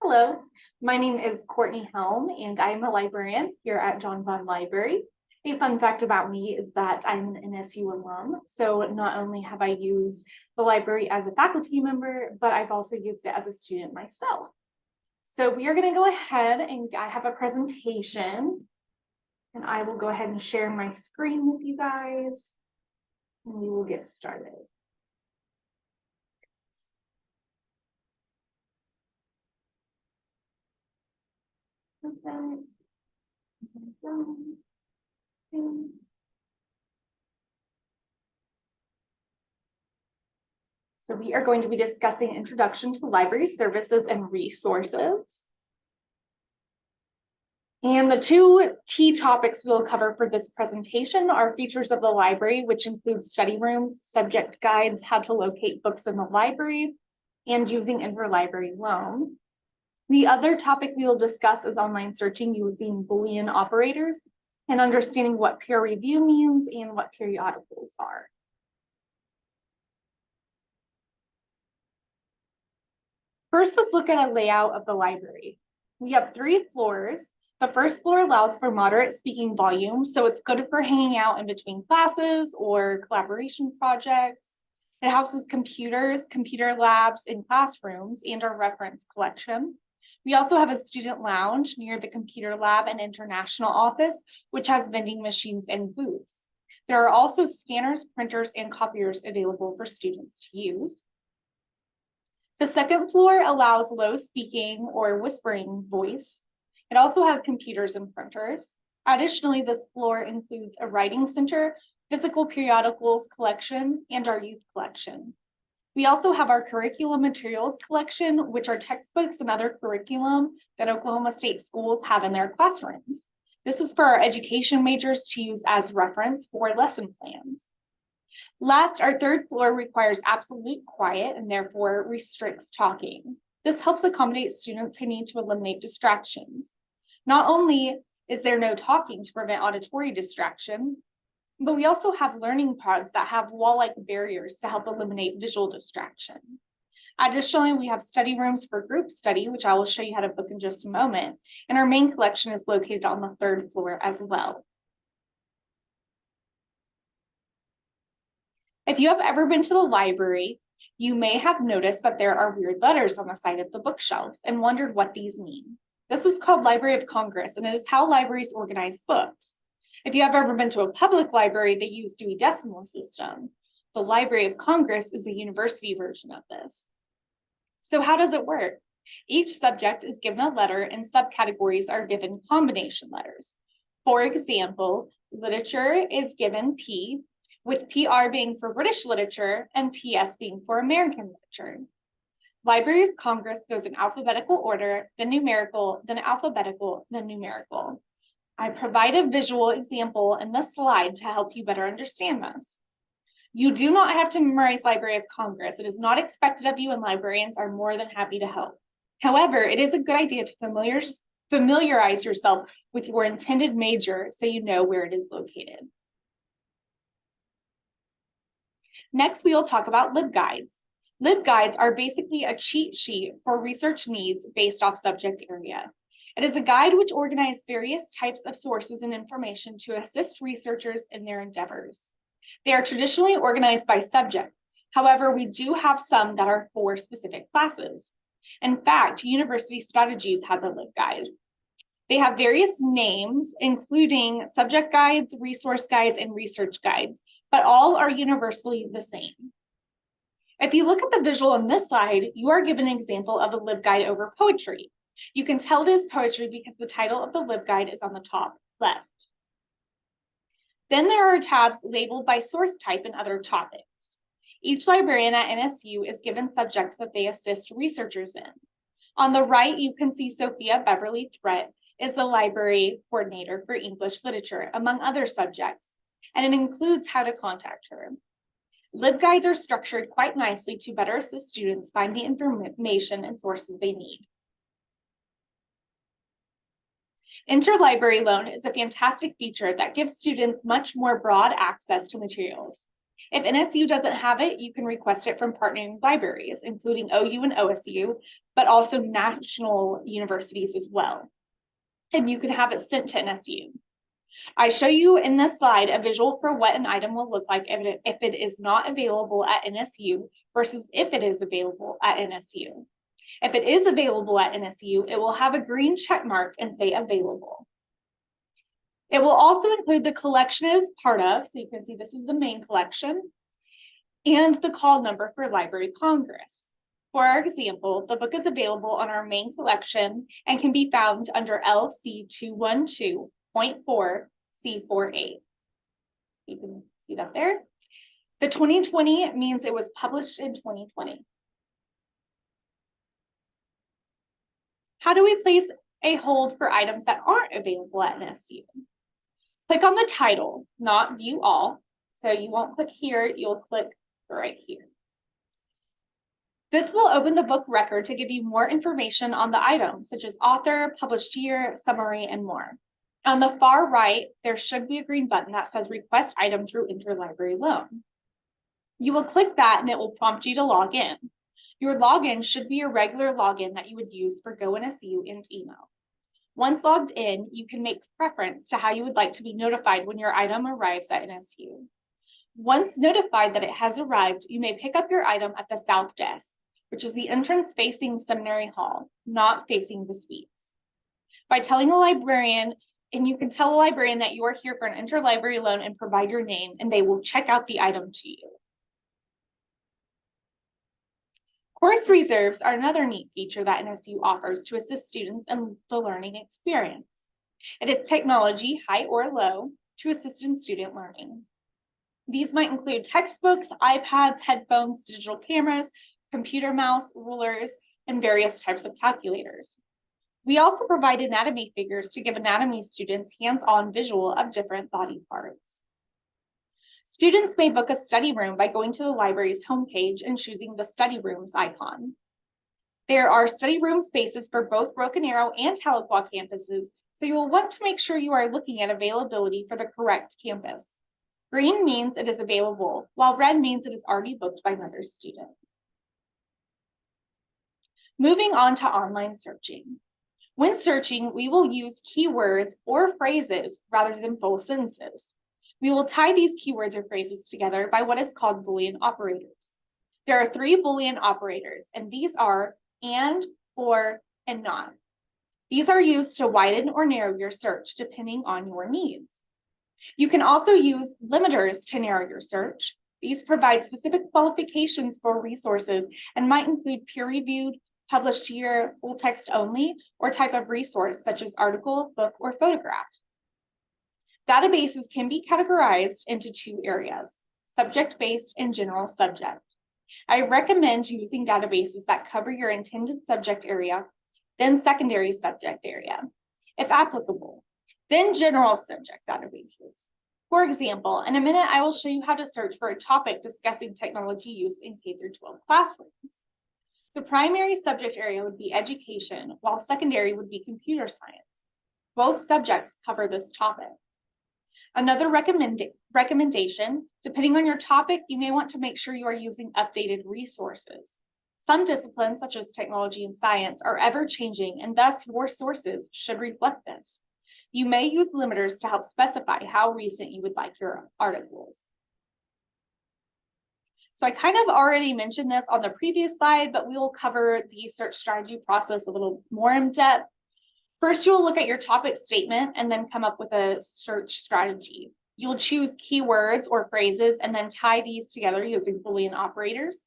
Hello, my name is Courtney Helm, and I'm a librarian here at John Vaughn Library. A fun fact about me is that I'm an NSU alum, so not only have I used the library as a faculty member, but I've also used it as a student myself. So we are going to go ahead and I have a presentation, and I will go ahead and share my screen with you guys, and we will get started. So we are going to be discussing Introduction to Library Services and Resources. And the two key topics we'll cover for this presentation are features of the library, which includes study rooms, subject guides, how to locate books in the library, and using interlibrary loan. The other topic we will discuss is online searching using Boolean operators and understanding what peer review means and what periodicals are. First, let's look at a layout of the library. We have 3 floors. The first floor allows for moderate speaking volume, so it's good for hanging out in between classes or collaboration projects. It houses computers, computer labs, and classrooms, and our reference collection. We also have a student lounge near the computer lab and international office, which has vending machines and booths. There are also scanners, printers, and copiers available for students to use. The second floor allows low speaking or whispering voice. It also has computers and printers. Additionally, this floor includes a writing center, physical periodicals collection, and our youth collection. We also have our curriculum materials collection, which are textbooks and other curriculum that Oklahoma State schools have in their classrooms. This is for our education majors to use as reference for lesson plans. Last, our third floor requires absolute quiet and therefore restricts talking. This helps accommodate students who need to eliminate distractions. Not only is there no talking to prevent auditory distraction, but we also have learning pods that have wall-like barriers to help eliminate visual distraction. Additionally, we have study rooms for group study, which I will show you how to book in just a moment, and our main collection is located on the 3rd floor as well. If you have ever been to the library, you may have noticed that there are weird letters on the side of the bookshelves and wondered what these mean. This is called Library of Congress, and it is how libraries organize books. If you have ever been to a public library, they use Dewey Decimal System. The Library of Congress is the university version of this. So how does it work? Each subject is given a letter and subcategories are given combination letters. For example, literature is given P, with PR being for British literature and PS being for American literature. Library of Congress goes in alphabetical order, then numerical, then alphabetical, then numerical. I provide a visual example in this slide to help you better understand this. You do not have to memorize Library of Congress. It is not expected of you, and librarians are more than happy to help. However, it is a good idea to familiarize yourself with your intended major so you know where it is located. Next, we will talk about LibGuides. LibGuides are basically a cheat sheet for research needs based off subject area. It is a guide which organizes various types of sources and information to assist researchers in their endeavors. They are traditionally organized by subject. However, we do have some that are for specific classes. In fact, University Strategies has a LibGuide. They have various names, including subject guides, resource guides, and research guides, but all are universally the same. If you look at the visual on this slide, you are given an example of a LibGuide over poetry. You can tell it is poetry because the title of the LibGuide is on the top left. Then there are tabs labeled by source type and other topics. Each librarian at NSU is given subjects that they assist researchers in. On the right, you can see Sophia Beverly Threat is the library coordinator for English literature, among other subjects, and it includes how to contact her. LibGuides are structured quite nicely to better assist students find the information and sources they need. Interlibrary loan is a fantastic feature that gives students much more broad access to materials. If NSU doesn't have it, you can request it from partnering libraries, including OU and OSU, but also national universities as well. And you can have it sent to NSU. I show you in this slide a visual for what an item will look like if it is not available at NSU versus if it is available at NSU. If it is available at NSU, it will have a green check mark and say available. It will also include the collection it is part of, so you can see this is the main collection, and the call number for Library of Congress. For our example, the book is available on our main collection and can be found under LC 212.4 C48. You can see that there. The 2020 means it was published in 2020. How do we place a hold for items that aren't available at NSU? Click on the title, not view all. So you won't click here, you'll click right here. This will open the book record to give you more information on the item, such as author, published year, summary, and more. On the far right, there should be a green button that says request item through interlibrary loan. You will click that and it will prompt you to log in. Your login should be a regular login that you would use for GoNSU and email. Once logged in, you can make preference to how you would like to be notified when your item arrives at NSU. Once notified that it has arrived, you may pick up your item at the south desk, which is the entrance facing Seminary Hall, not facing the suites. By telling a librarian, and you can tell a librarian that you are here for an interlibrary loan and provide your name, and they will check out the item to you. Course reserves are another neat feature that NSU offers to assist students in the learning experience. It is technology, high or low, to assist in student learning. These might include textbooks, iPads, headphones, digital cameras, computer mouse, rulers, and various types of calculators. We also provide anatomy figures to give anatomy students hands-on visual of different body parts. Students may book a study room by going to the library's homepage and choosing the study rooms icon. There are study room spaces for both Broken Arrow and Tahlequah campuses, so you will want to make sure you are looking at availability for the correct campus. Green means it is available, while red means it is already booked by another student. Moving on to online searching. When searching, we will use keywords or phrases rather than full sentences. We will tie these keywords or phrases together by what is called Boolean operators. There are 3 Boolean operators, and these are and, or, and not. These are used to widen or narrow your search depending on your needs. You can also use limiters to narrow your search. These provide specific qualifications for resources and might include peer-reviewed, published year, full text only, or type of resource such as article, book, or photograph. Databases can be categorized into 2 areas, subject-based and general subject. I recommend using databases that cover your intended subject area, then secondary subject area, if applicable, then general subject databases. For example, in a minute, I will show you how to search for a topic discussing technology use in K-12 classrooms. The primary subject area would be education, while secondary would be computer science. Both subjects cover this topic. Another recommendation, depending on your topic, you may want to make sure you are using updated resources. Some disciplines, such as technology and science, are ever-changing, and thus your sources should reflect this. You may use limiters to help specify how recent you would like your articles. So I kind of already mentioned this on the previous slide, but we will cover the search strategy process a little more in depth. First, you'll look at your topic statement and then come up with a search strategy. You'll choose keywords or phrases and then tie these together using Boolean operators.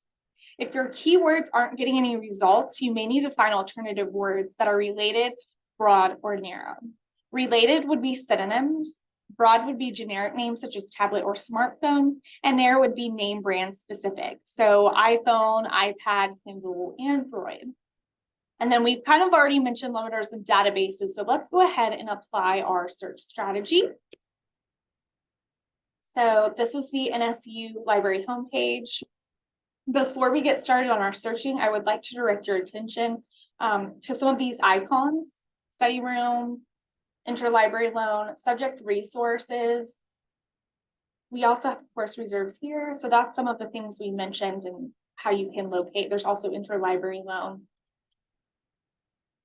If your keywords aren't getting any results, you may need to find alternative words that are related, broad, or narrow. Related would be synonyms. Broad would be generic names such as tablet or smartphone, and narrow would be name brand specific. So iPhone, iPad, Kindle, Android. And then we've kind of already mentioned limiters and databases. So let's go ahead and apply our search strategy. So this is the NSU library homepage. Before we get started on our searching, I would like to direct your attention to some of these icons: study room, interlibrary loan, subject resources, We also have, of course, reserves here. So that's some of the things we mentioned and how you can locate. There's also interlibrary loan.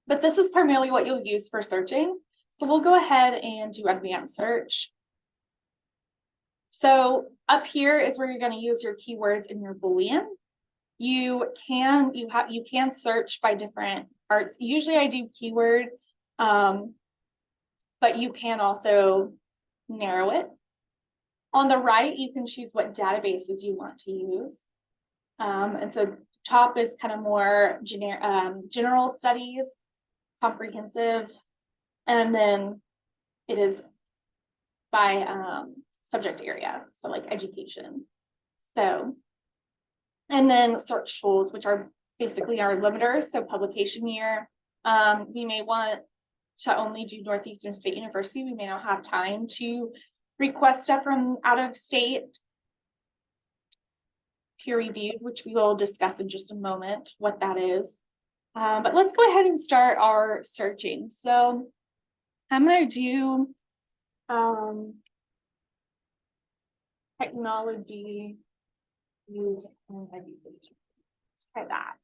But this is primarily what you'll use for searching. So we'll go ahead and do advanced search. So up here is where you're going to use your keywords in your Boolean. You can search by different parts. Usually I do keyword, but you can also narrow it. On the right, you can choose what databases you want to use. And so top is kind of more general studies, comprehensive, and then it is by subject area, so like education. So, and then search tools, which are basically our limiters. So publication year, we may want to only do Northeastern State University. We may not have time to request stuff from out of state. Peer reviewed, which we will discuss in just a moment what that is. But let's go ahead and start our searching. So I'm going to do technology use in education. Let's try that.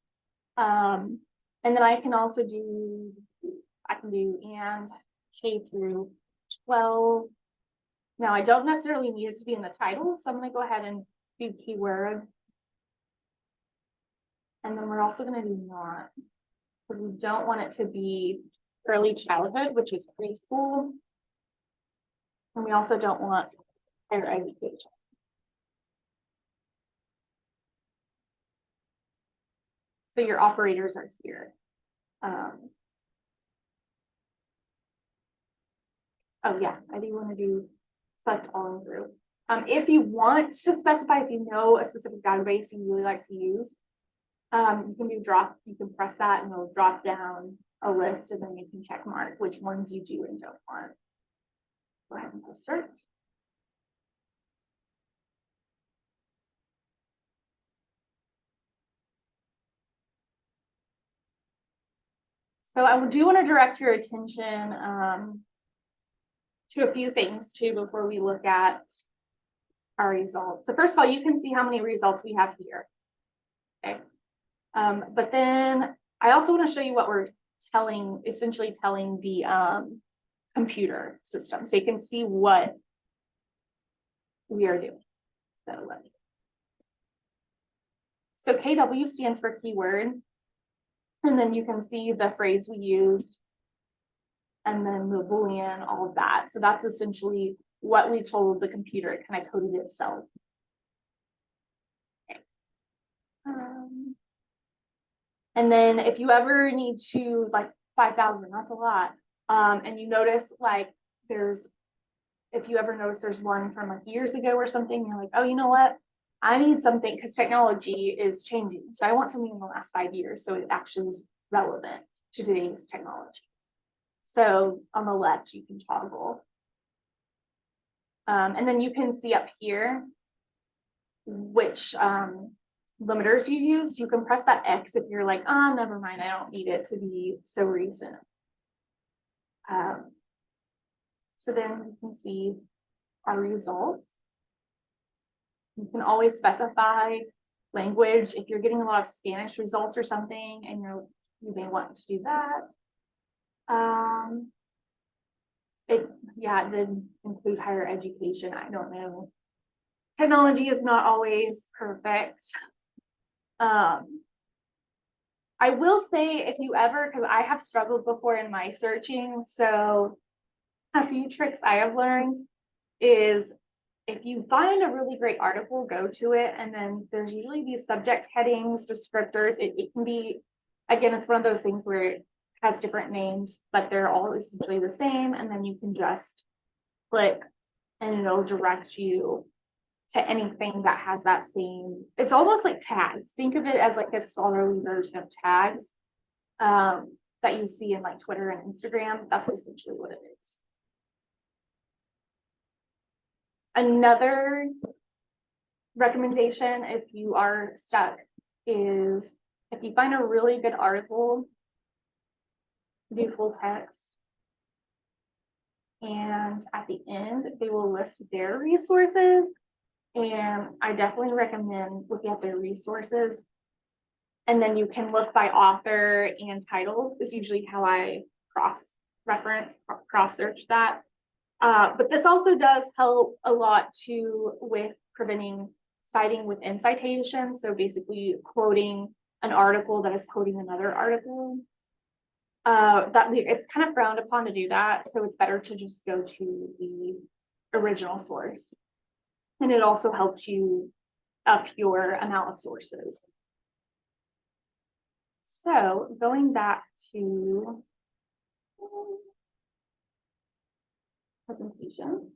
And then I can also do, and K through 12. Now I don't necessarily need it to be in the title, so I'm going to go ahead and do keyword. And then we're also going to do not, because we don't want it to be early childhood, which is preschool. And we also don't want higher education. So your operators are here. Oh yeah, I do want to do select all in group. If you want to specify, if you know a specific database you really like to use, you can do drop, you can press that and it'll drop down a list and then you can check mark which ones you do and don't want. Go ahead and go search. So I do want to direct your attention to a few things too before we look at our results. So first of all, you can see how many results we have here. Okay. But then I also want to show you what we're essentially telling the computer system, so you can see what we are doing. So KW stands for keyword, and then you can see the phrase we used, and then the Boolean, all of that. So that's essentially what we told the computer. It kind of coded itself. Okay. And then if you ever need to, like 5,000, that's a lot. And you notice like if you ever notice there's one from like years ago or something, you're like, oh, you know what? I need something because technology is changing. So I want something in the last 5 years. So it actually is relevant to today's technology. So on the left, you can toggle. And then you can see up here which limiters you used. You can press that X if you're like, oh, never mind, I don't need it to be so recent. So then you can see our results. You can always specify language if you're getting a lot of Spanish results or something, and you may want to do that. It did include higher education. I don't know. Technology is not always perfect. I will say if you ever, because I have struggled before in my searching, so a few tricks I have learned is if you find a really great article, go to it, and then there's usually these subject headings, descriptors. It can be, again, it's one of those things where it has different names, but they're all essentially the same, and then you can just click and it'll direct you to anything that has that same, it's almost like tags. Think of it as like a scholarly version of tags that you see in like Twitter and Instagram. That's essentially what it is. Another recommendation, if you are stuck, is if you find a really good article, do full text. And at the end, they will list their resources. And I definitely recommend looking at their resources. And then you can look by author and title is usually how I cross-reference, cross-search that. But this also does help a lot too with preventing citing within citation. So basically quoting an article that is quoting another article. That it's kind of frowned upon to do that. So it's better to just go to the original source. And it also helps you up your amount of sources. So going back to presentation.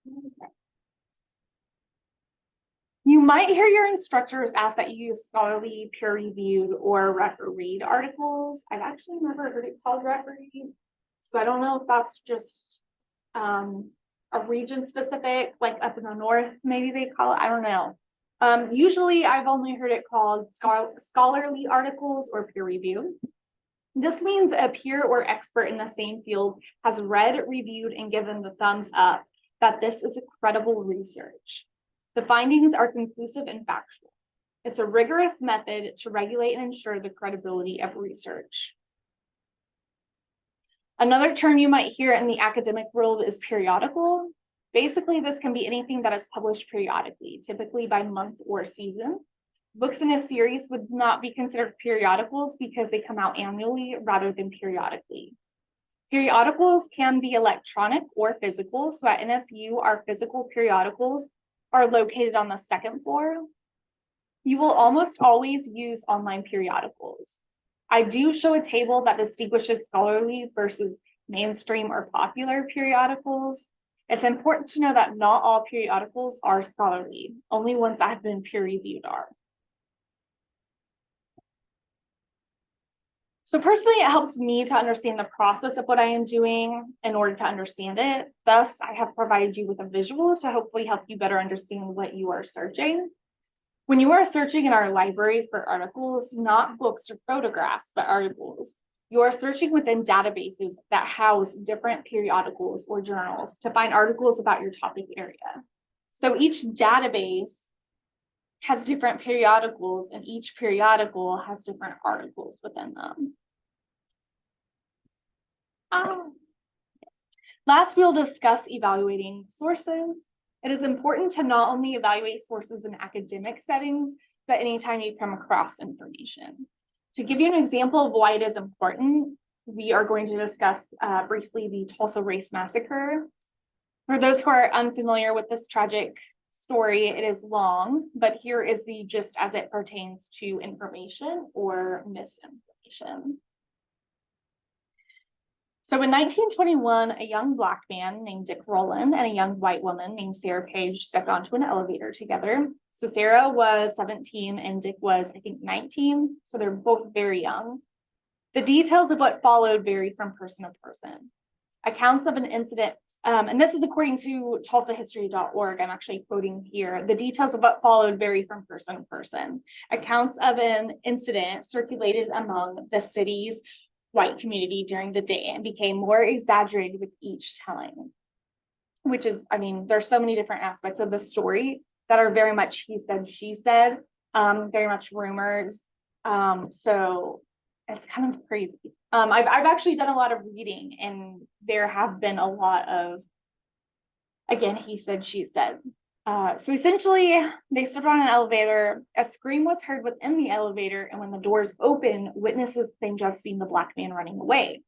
Okay. You might hear your instructors ask that you use scholarly, peer-reviewed, or refereed articles. I've actually never heard it called refereed, so I don't know if that's just a region specific, like up in the north, maybe they call it. I don't know. Usually, I've only heard it called scholarly articles or peer-reviewed. This means a peer or expert in the same field has read, reviewed, and given the thumbs up that this is a credible research. The findings are conclusive and factual. It's a rigorous method to regulate and ensure the credibility of research. Another term you might hear in the academic world is periodical. Basically, this can be anything that is published periodically, typically by month or season. Books in a series would not be considered periodicals because they come out annually rather than periodically. Periodicals can be electronic or physical. So at NSU, our physical periodicals are located on the second floor. You will almost always use online periodicals. I do show a table that distinguishes scholarly versus mainstream or popular periodicals. It's important to know that not all periodicals are scholarly, only ones that have been peer-reviewed are. So personally, it helps me to understand the process of what I am doing in order to understand it. Thus, I have provided you with a visual to hopefully help you better understand what you are searching. When you are searching in our library for articles, not books or photographs, but articles, you are searching within databases that house different periodicals or journals to find articles about your topic area. So each database has different periodicals, and each periodical has different articles within them. Last, we'll discuss evaluating sources. It is important to not only evaluate sources in academic settings, but anytime you come across information. To give you an example of why it is important, we are going to discuss briefly the Tulsa Race Massacre. For those who are unfamiliar with this tragic story, it is long, but here is the gist as it pertains to information or misinformation. So in 1921, a young Black man named Dick Rowland and a young white woman named Sarah Page stepped onto an elevator together. So Sarah was 17 and Dick was, I think, 19. So they're both very young. The details of what followed vary from person to person. Accounts of an incident, and this is according to tulsahistory.org, I'm actually quoting here. The details of what followed vary from person to person. Accounts of an incident circulated among the city's white community during the day and became more exaggerated with each telling, which is, I mean, there's so many different aspects of the story that are very much he said, she said, very much rumors. So it's kind of crazy. I've actually done a lot of reading, and there have been a lot of, again, he said, she said. So essentially, they stepped on an elevator. A scream was heard within the elevator, and when the doors opened, witnesses claimed to have seen the Black man running away.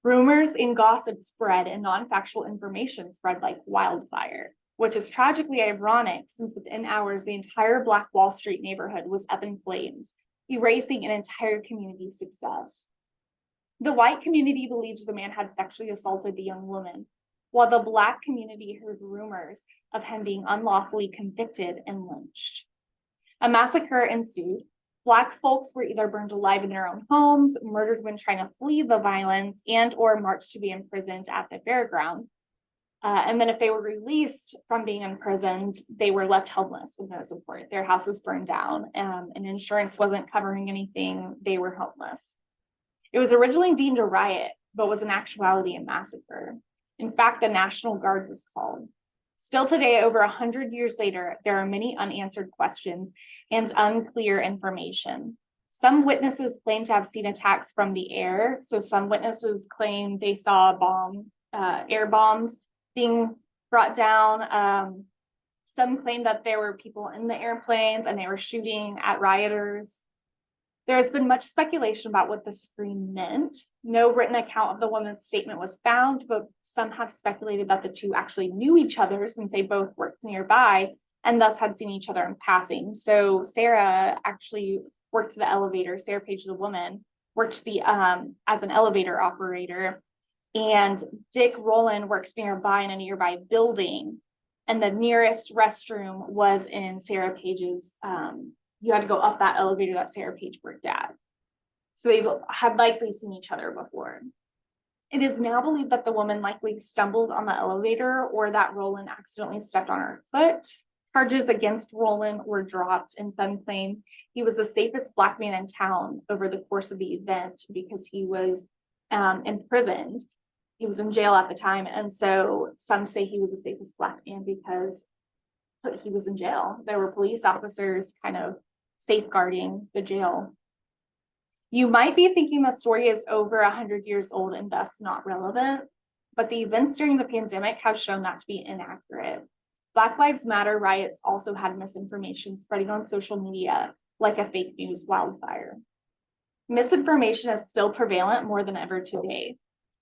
Rumors and gossip spread, and non-factual information spread like wildfire, which is tragically ironic since within hours, the entire Black Wall Street neighborhood was up in flames, erasing an entire community's success. The white community believed the man had sexually assaulted the young woman, while the Black community heard rumors of him being unlawfully convicted and lynched. A massacre ensued. Black folks were either burned alive in their own homes, murdered when trying to flee the violence, and or marched to be imprisoned at the fairgrounds. And then if they were released from being imprisoned, they were left homeless with no support. Their house was burned down, and insurance wasn't covering anything. They were homeless. It was originally deemed a riot, but was in actuality a massacre. In fact, the National Guard was called. Still today, over 100 years later, there are many unanswered questions and unclear information. Some witnesses claim to have seen attacks from the air. So some witnesses claim they saw air bombs being brought down. Some claim that there were people in the airplanes and they were shooting at rioters. There has been much speculation about what the scream meant. No written account of the woman's statement was found, but some have speculated that the two actually knew each other since they both worked nearby and thus had seen each other in passing. So Sarah actually worked the elevator. Sarah Page, the woman, worked as an elevator operator, and Dick Rowland worked nearby in a nearby building. And the nearest restroom was in Sarah Page's, you had to go up that elevator that Sarah Page worked at. So they had likely seen each other before. It is now believed that the woman likely stumbled on the elevator or that Rowland accidentally stepped on her foot. Charges against Rowland were dropped, and some claim he was the safest Black man in town over the course of the event because he was imprisoned. He was in jail at the time, and so some say he was the safest Black man because he was in jail. There were police officers kind of safeguarding the jail. You might be thinking the story is over 100 years old and thus not relevant, but the events during the pandemic have shown that to be inaccurate. Black Lives Matter riots also had misinformation spreading on social media like a fake news wildfire. Misinformation is still prevalent more than ever today.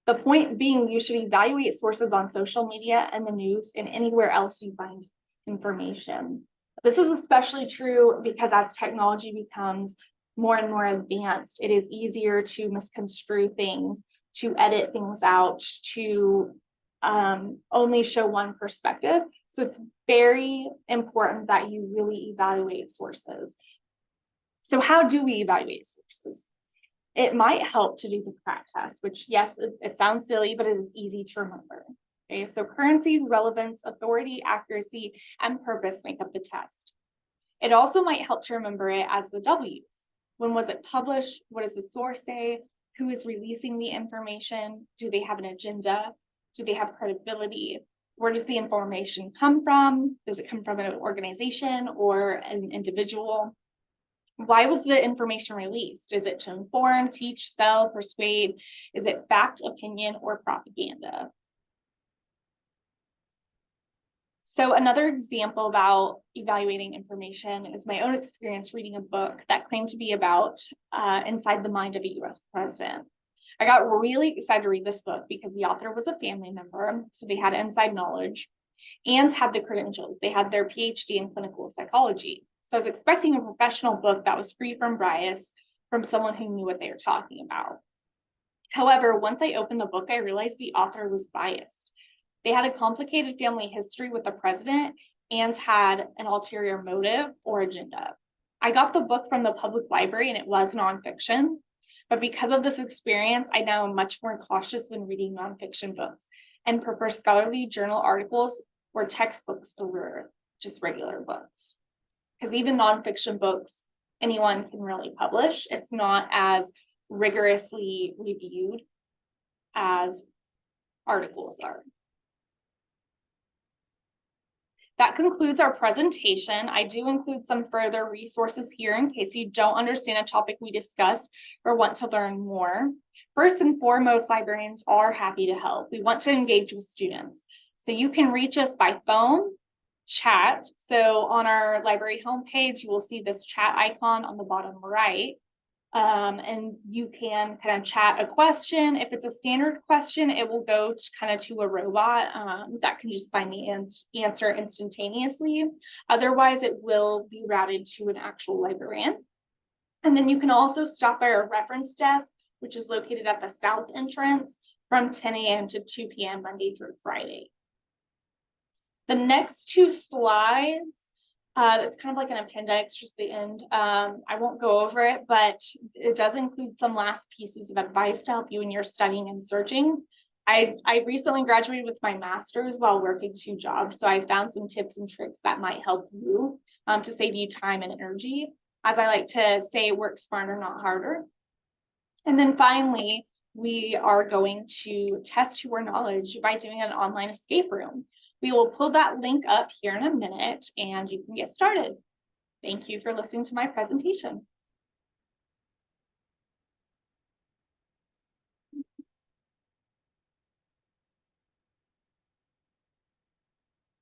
The point being, you should evaluate sources on social media and the news and anywhere else you find information. This is especially true because as technology becomes more and more advanced, it is easier to misconstrue things, to edit things out, to only show one perspective. So it's very important that you really evaluate sources. So how do we evaluate sources? It might help to do the CRAT test, which yes, it sounds silly, but it is easy to remember. Okay, so currency, relevance, authority, accuracy, and purpose make up the test. It also might help to remember it as the W's. When was it published? What does the source say? Who is releasing the information? Do they have an agenda? Do they have credibility? Where does the information come from? Does it come from an organization or an individual? Why was the information released? Is it to inform, teach, sell, persuade? Is it fact, opinion, or propaganda? So another example about evaluating information is my own experience reading a book that claimed to be about inside the mind of a US president. I got really excited to read this book because the author was a family member, so they had inside knowledge and had the credentials. They had their PhD in clinical psychology. So I was expecting a professional book that was free from bias from someone who knew what they were talking about. However, once I opened the book, I realized the author was biased. They had a complicated family history with the president and had an ulterior motive or agenda. I got the book from the public library and it was nonfiction, but because of this experience, I now am much more cautious when reading nonfiction books and prefer scholarly journal articles or textbooks over just regular books. Because even nonfiction books, anyone can really publish. It's not as rigorously reviewed as articles are. That concludes our presentation. I do include some further resources here in case you don't understand a topic we discussed or want to learn more. First and foremost, librarians are happy to help. We want to engage with students. So you can reach us by phone, chat. So on our library homepage, you will see this chat icon on the bottom right. And you can kind of chat a question. If it's a standard question, it will go to a robot that can just find the answer instantaneously. Otherwise, it will be routed to an actual librarian. And then you can also stop by our reference desk, which is located at the south entrance from 10 a.m. to 2 p.m. Monday through Friday. The next two slides, it's kind of like an appendix, just the end. I won't go over it, but it does include some last pieces of advice to help you in your studying and searching. I recently graduated with my master's while working 2 jobs. So I found some tips and tricks that might help you to save you time and energy. As I like to say, work smarter, not harder. And then finally, we are going to test your knowledge by doing an online escape room. We will pull that link up here in a minute and you can get started. Thank you for listening to my presentation.